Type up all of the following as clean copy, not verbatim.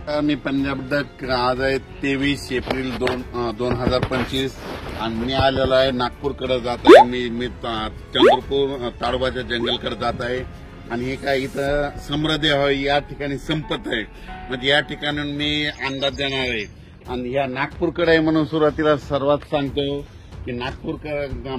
मी Punjab duck आज आहे 23 April 2025 आणि मी आलेलो आहे नागपूरकडे जात आहे। मी चंद्रपूर ताडोबाच्या जंगलकडे जात आहे आणि हे काय इथं समृद्धी या ठिकाणी संपत आहे, म्हणजे या ठिकाणी मी अंदाज देणार आहे। आणि ह्या नागपूरकडे आहे म्हणून सुरुवातीला सर्वात सांगतो की नागपूर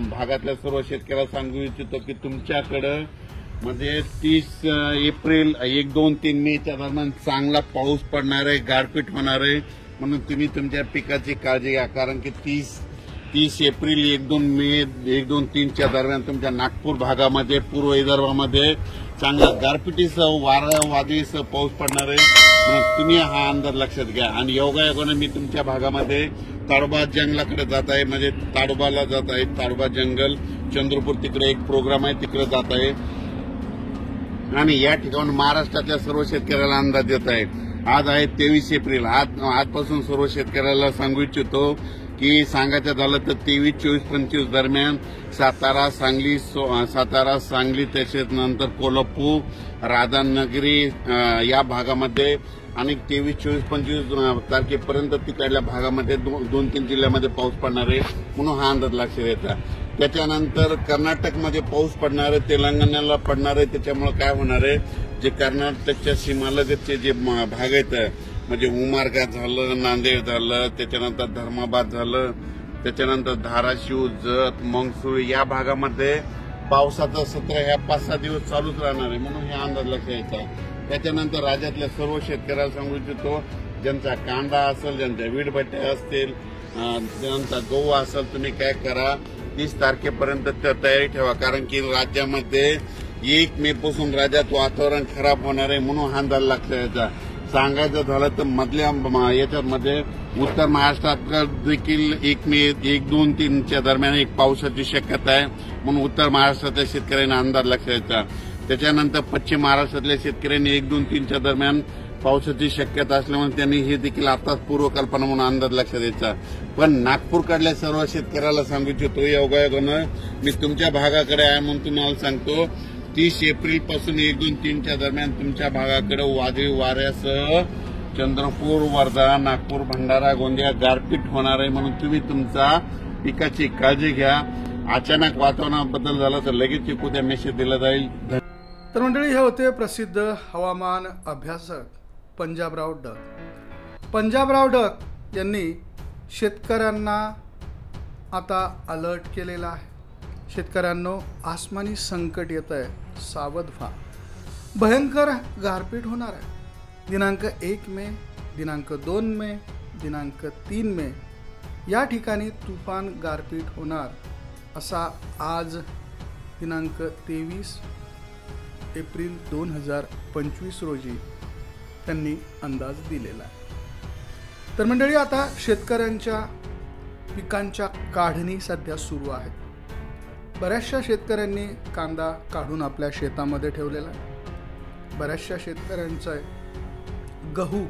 भागातल्या सर्व शेतकऱ्याला सांगू इच्छितो की तुमच्याकडे म्हणजे 30 एप्रिल 1, 2, 3 मेच्या दरम्यान चांगला पाऊस पडणार आहे, गारपीट होणार आहे, म्हणून तुम्ही तुमच्या पिकाची काळजी घ्या। कारण की 30 एप्रिल 1, 2 मे 1, 2, 3च्या दरम्यान तुमच्या नागपूर भागामध्ये पूर्व विदर्भामध्ये चांगला गारपिटीसह वादळीसह पाऊस पडणार आहे, म्हणून तुम्ही हा अंदाज लक्षात घ्या। आणि योगायोगाने मी तुमच्या भागामध्ये ताडोबा जंगलाकडे जात आहे, म्हणजे ताडोबाला जात आहे। ताडोबा जंगल चंद्रपूर तिकडे एक प्रोग्राम आहे, तिकडे जात आहे आणि या ठिकाणी महाराष्ट्रातल्या सर्व शेतकऱ्याला अंदाज देत आहे। आज आहे 23 एप्रिल। आजपासून सर्व शेतकऱ्याला सांगू इच्छितो की सांगायचं झालं तर 23, 24, 25 दरम्यान सातारा, सांगली तसेच नंतर कोल्हापूर, राधानगरी या भागामध्ये आणि 23, 24, 25 तारखेपर्यंत तिकडल्या भागामध्ये 2-3 जिल्ह्यामध्ये पाऊस पडणार आहे, म्हणून हा अंदाज लक्षात येतात। त्याच्यानंतर कर्नाटकमध्ये पाऊस पडणार आहे, तेलंगणाला पडणार आहे। त्याच्यामुळे काय होणार आहे, जे कर्नाटकच्या सीमालगतचे जे भाग आहेत म्हणजे उमरगा झालं, नांदेड झालं, त्याच्यानंतर धर्माबाद झालं, त्याच्यानंतर धाराशिव, जत, मंगसुळी या भागामध्ये पावसाचं सत्र ह्या 5-6 दिवस चालूच राहणार आहे, म्हणून हे अंदाज लक्षात यायचा। त्याच्यानंतर राज्यातल्या सर्व शेतकऱ्याला सांगू इच्छितो, ज्यांचा कांदा असेल, ज्यांच्या वीटभट्ट्या असतील, ज्यांचा गहू असेल, तुम्ही काय करा 30 तारखेपर्यंत तयारी ठेवा। कारण की राज्यामध्ये 1 मे पासून राज्यात वातावरण खराब होणार आहे, म्हणून हा अंदाज लक्षात यायचा। सांगायचं झालं तर मधल्या याच्यामध्ये उत्तर महाराष्ट्रात देखील 1 मे 1, 2, 3च्या दरम्यान एक पावसाची शक्यता आहे, म्हणून उत्तर महाराष्ट्रातल्या शेतकऱ्यांना अंदाज लक्षात यायचा। त्याच्यानंतर पश्चिम महाराष्ट्रातल्या शेतकऱ्यांनी 1, 2, 3च्या दरम्यान पावसाची शक्यता असल्यामुळे त्यांनी हे देखील आताच पूर्वकल्पना म्हणून अंदाज लक्षात द्यायचा। पण नागपूरकडल्या सर्व शेतकऱ्याला सांगू इच्छितो, योगायोगानं मी तुमच्या भागाकडे आहे म्हणून तुम्हाला सांगतो 30 एप्रिल पासून 1, 2, 3च्या दरम्यान तुमच्या भागाकडे वादळी वाऱ्यासह चंद्रपूर, वर्धा, नागपूर, भंडारा, गोंदिया गारपीट होणार आहे, म्हणून तुम्ही तुमचा पिकाची काळजी घ्या। अचानक वातावरणात बदल झाला तर लगेच उद्या मेसेज दिला जाईल। तर मंडळी, हे होते प्रसिद्ध हवामान अभ्यासक पंजाबराव डक। पंजाबराव डक यांनी शेतकऱ्यांना आता अलर्ट केलेला आहे। शेतकऱ्यांनो, आसमानी संकट येत आहे, सावध व्हा। भयंकर गारपीट होणार आहे। दिनांक 1 मे, दिनांक 2 मे, दिनांक 3 मे या ठिकाणी तुफान गारपीट होणार असा आज दिनांक 23 एप्रिल 2025 रोजी त्यांनी अंदाज दिलेला आहे। तर मंडळी, आता शेतकऱ्यांच्या पिकांच्या काढणी सध्या सुरू आहे। बऱ्याचशा शेतकऱ्यांनी कांदा काढून आपल्या शेतामध्ये ठेवलेला आहे। बऱ्याचशा शेतकऱ्यांचा गहू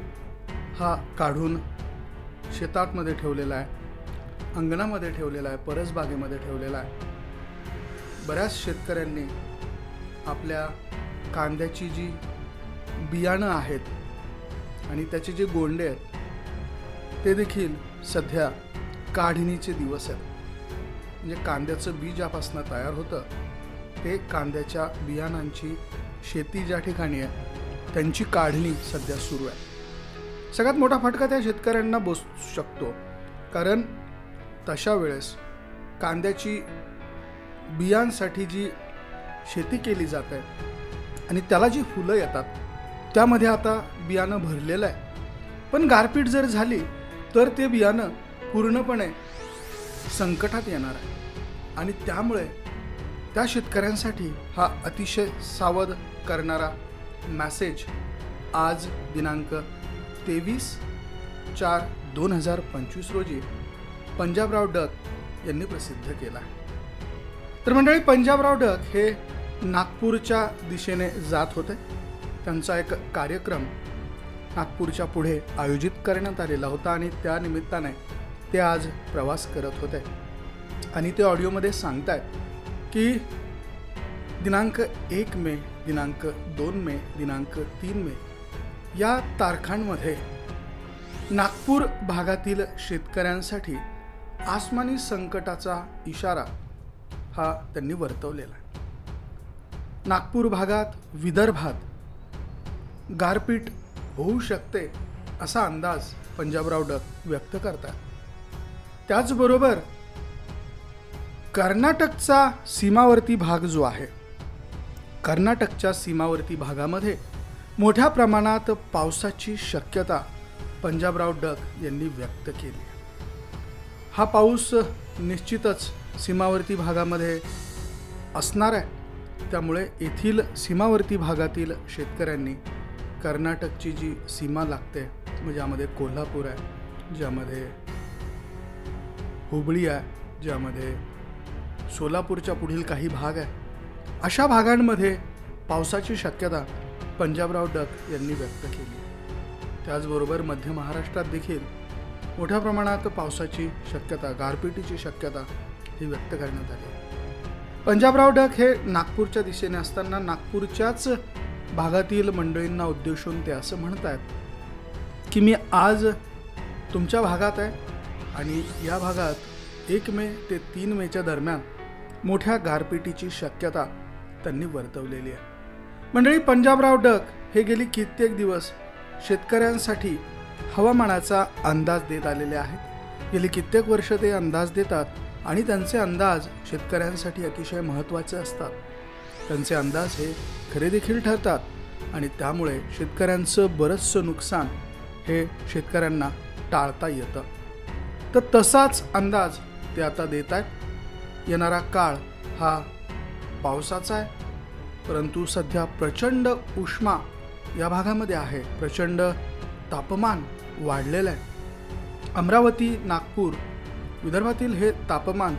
हा काढून शेतामध्ये ठेवलेला आहे, अंगणामध्ये ठेवलेला आहे, परसबागेमध्ये ठेवलेला आहे। बऱ्याच शेतकऱ्यांनी आपल्या कांद्याची जी बियाणं आहेत आणि त्याचे जे गोंडे आहेत ते देखील सध्या काढणीचे दिवस आहेत। म्हणजे कांद्याचं बी ज्यापासून तयार होतं ते कांद्याच्या बियाणांची शेती ज्या ठिकाणी आहे त्यांची काढणी सध्या सुरू आहे। सगळ्यात मोठा फटका त्या शेतकऱ्यांना बसू शकतो, कारण तशा वेळेस कांद्याची बियांसाठी जी शेती केली जाते आणि त्याला जी फुलं येतात त्यामध्ये आता बियाणं भरलेलं आहे, पण गारपीट जर झाली तर ते बियाणं पूर्णपणे संकटात येणार आहे आणि त्यामुळे त्या शेतकऱ्यांसाठी हा अतिशय सावध करणारा मेसेज आज दिनांक 23/4/2025 रोजी पंजाबराव डक यांनी प्रसिद्ध केला आहे। तर मंडळी, पंजाबराव डक हे नागपूरच्या दिशेने जात होते। त्यांचा एक कार्यक्रम नागपूरच्या पुढे आयोजित करण्यात आलेला होता आणि त्या निमित्ताने ते आज प्रवास करत होते आणि ते ऑडिओमध्ये सांगतायत की दिनांक 1 मे, दिनांक 2 मे, दिनांक 3 मे या तारखांमध्ये नागपूर भागातील शेतकऱ्यांसाठी आसमानी संकटाचा इशारा हा त्यांनी वर्तवलेला आहे. नागपूर भागात, विदर्भात गारपीट होऊ शकते असा अंदाज पंजाबराव डक व्यक्त करतात. त्याचबरोबर कर्नाटकचा सीमावर्ती भाग जो आहे, कर्नाटकच्या सीमावर्ती भागामध्ये मोठ्या प्रमाणात पावसाची शक्यता पंजाबराव डक यांनी व्यक्त केली. हा पाऊस निश्चितच सीमावर्ती भागामध्ये असणार आहे. त्यामुळे येथील सीमावर्ती भागातील शेतकऱ्यांनी कर्नाटकची जी सीमा लागते, ज्यामध्ये कोल्हापूर आहे, ज्यामध्ये हुबळी आहे, ज्यामध्ये सोलापूरच्या पुढील काही भाग आहे, अशा भागांमध्ये पावसाची शक्यता पंजाबराव डक यांनी व्यक्त केली. त्याचबरोबर मध्य महाराष्ट्रात देखील मोठ्या प्रमाणात पावसाची शक्यता, गारपिटीची शक्यता ही व्यक्त करण्यात आली. पंजाबराव डक हे नागपूरच्या दिशेने असताना नागपूरच्याच भागातील मंडळींना उद्देशून ते असं म्हणत आहेत की मी आज तुमच्या भागात आहे आणि या भागात 1 मे ते 3 मेच्या दरम्यान मोठ्या गारपिटीची शक्यता त्यांनी वर्तवलेली आहे. मंडळी, पंजाबराव डक हे गेली कित्येक दिवस शेतकऱ्यांसाठी हवामानाचा अंदाज देत आलेले आहेत. गेली कित्येक वर्ष ते अंदाज देतात आणि त्यांचे अंदाज शेतकऱ्यांसाठी अतिशय महत्त्वाचे असतात. त्यांचे अंदाज हे खरे देखील ठरतात आणि त्यामुळे शेतकऱ्यांचं बरंचसं नुकसान हे शेतकऱ्यांना टाळता येतं. तर तसाच अंदाज ते आता देत आहेत. येणारा काळ हा पावसाचा आहे, परंतु सध्या प्रचंड उष्मा या भागामध्ये आहे. प्रचंड तापमान वाढलेलं आहे. अमरावती, नागपूर, विदर्भातील हे तापमान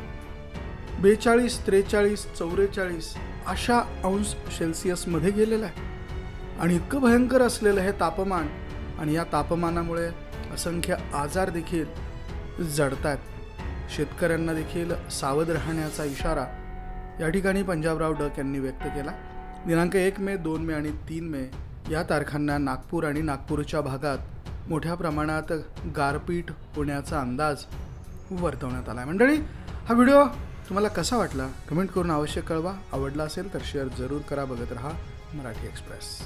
42, 43, 44 अशा अंश सेल्सिअसमध्ये गेलेलं आहे आणि इतकं भयंकर असलेलं हे तापमान, आणि या तापमानामुळे असंख्य आजार देखील जडत आहेत. शेतकऱ्यांना देखील सावध राहण्याचा इशारा या ठिकाणी पंजाबराव डक यांनी व्यक्त केला. दिनांक 1 मे, 2 मे आणि 3 मे या तारखांना नागपूर आणि नागपूरच्या भागात मोठ्या प्रमाणात गारपीट होण्याचा अंदाज वर्तवण्यात आला आहे. मंडळी, हा व्हिडिओ तुम्हाला कसा वाटला कमेंट करून अवश्य कळवा. आवडला असेल तर शेअर जरूर करा. बघत रहा मराठी एक्सप्रेस.